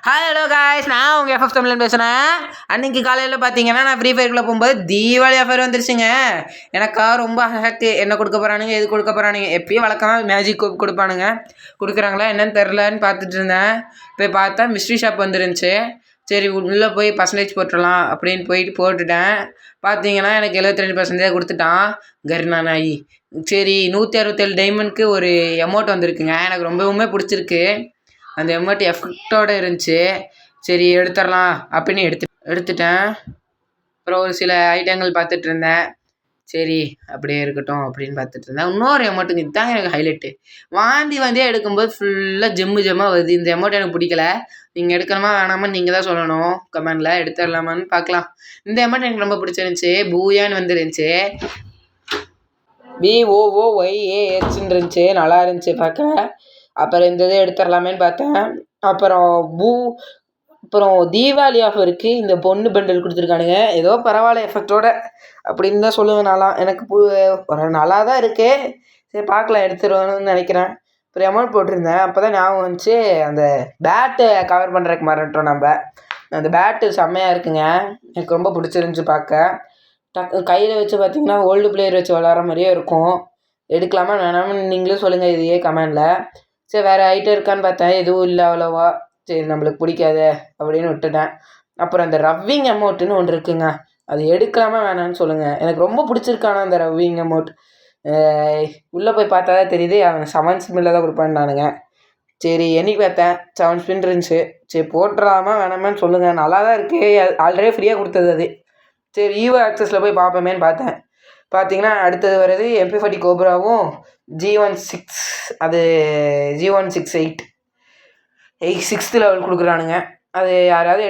Hello guys, நான் உங்கள் FF தமிழன் பேசுகிறேன். அன்றைக்கி காலையில் பார்த்தீங்கன்னா நான் ஃப்ரீ ஃபயருக்குள்ளே போகும்போது தீபாவளி ஆஃபர் வந்துருச்சுங்க. எனக்கா ரொம்ப ஹேக்கு. என்ன கொடுக்க போகிறானுங்க, எது கொடுக்க போகிறானுங்க. எப்பயும் வழக்கமாக மேஜிக் கோப் கொடுப்பானுங்க. கொடுக்குறாங்களா என்னன்னு தெரிலன்னு பார்த்துட்டு இருந்தேன். போய் பார்த்தா மிஸ்ட்ரி ஷாப் வந்துருந்துச்சு. சரி உள்ளே போய் பர்சன்டேஜ் போட்டுடலாம் அப்படின்னு போயிட்டு போட்டுட்டேன். பார்த்தீங்கன்னா எனக்கு 72% கொடுத்துட்டான் கர்னா நாயி. சரி 167 டைமண்ட்க்கு ஒரு அமௌண்ட் வந்திருக்குங்க. எனக்கு ரொம்பவுமே பிடிச்சிருக்கு. அந்த எமௌண்ட் எஃபெக்டோடு இருந்துச்சு. சரி எடுத்துடலாம் அப்படின்னு எடுத்துட்டேன். அப்புறம் ஒரு சில ஐட்டங்கள் பார்த்துட்டு இருந்தேன். சரி அப்படியே இருக்கட்டும் அப்படின்னு பார்த்துட்டு இருந்தேன். இன்னொரு அமௌண்ட்டுங்க, இதுதான் எனக்கு ஹைலைட்டு. வாந்தி எடுக்கும்போது ஃபுல்லாக ஜெம்மாக வருது. இந்த அமௌண்ட் எனக்கு பிடிக்கல. நீங்கள் எடுக்கணுமா வேணாமா நீங்கள் தான் சொல்லணும் கமெண்டில். எடுத்துடலாமான்னு பார்க்கலாம். இந்த அமௌண்ட் எனக்கு ரொம்ப பிடிச்சிருந்துச்சி. பூயான்னு வந்துருந்துச்சு. BOOYAHன்னு இருந்துச்சு. நல்லா இருந்துச்சு பார்க்க. அப்புறம் இந்த இதை எடுத்துடலாமேன்னு பார்த்தேன். அப்புறம் தீபாவளி ஆஃபருக்கு இந்த பொண்ணு பண்டல் கொடுத்துருக்கானுங்க. ஏதோ பரவாயில்ல எஃபெக்டோட அப்படின்னு தான் சொல்லுவேன். நான்லாம் எனக்கு ஒரு நல்லா தான் இருக்குது. சரி பார்க்கலாம், எடுத்துருவேன்னு நினைக்கிறேன். அப்புறம் அமௌண்ட் போட்டிருந்தேன். அப்போ தான் ஞாபகம் வந்துச்சு, அந்த பேட்டை கவர் பண்ணுறதுக்கு மறந்துட்டோம் நம்ம. அந்த பேட்டு செம்மையாக இருக்குங்க. எனக்கு ரொம்ப பிடிச்சிருந்துச்சி பார்க்க. கையில் வச்சு பார்த்தீங்கன்னா ஓல்டு பிளேயர் வச்சு விளாட்ற மாதிரியே இருக்கும். எடுக்கலாமா வேணாமல் நீங்களும் சொல்லுங்கள் இதையே கமெண்டில். சரி வேறு ஐட்டம் இருக்கான்னு பார்த்தேன், எதுவும் இல்லை அவ்வளோவா. சரி நம்மளுக்கு பிடிக்காது அப்படின்னு விட்டுட்டேன். அப்புறம் அந்த ரவ்விங் அமௌண்ட்டுன்னு ஒன்று இருக்குங்க, அது எடுக்கலாமா வேணான்னு சொல்லுங்கள். எனக்கு ரொம்ப பிடிச்சிருக்கானா அந்த ரவ்விங் அமௌண்ட். உள்ளே போய் பார்த்தா தான் தெரியுது, அவன் 7 ஸ்பின்னில் தான் கொடுப்பான்னானுங்க. சரி என்னைக்கு பார்த்தேன் 7 ஸ்பின் இருந்துச்சு. சரி போட்டுடலாமா வேணாமான்னு சொல்லுங்கள். நல்லா தான் இருக்குது, ஆல்ரெடி ஃப்ரீயாக கொடுத்தது அது. சரி ஈவோ ஆக்சஸில் போய் பார்ப்போமேன்னு பார்த்தேன். பார்த்தீங்கன்னா அடுத்தது வர்றது MP40 கோப்ராவும் G16, அது G168 6th லெவல் கொடுக்குறானுங்க. அது யாராவது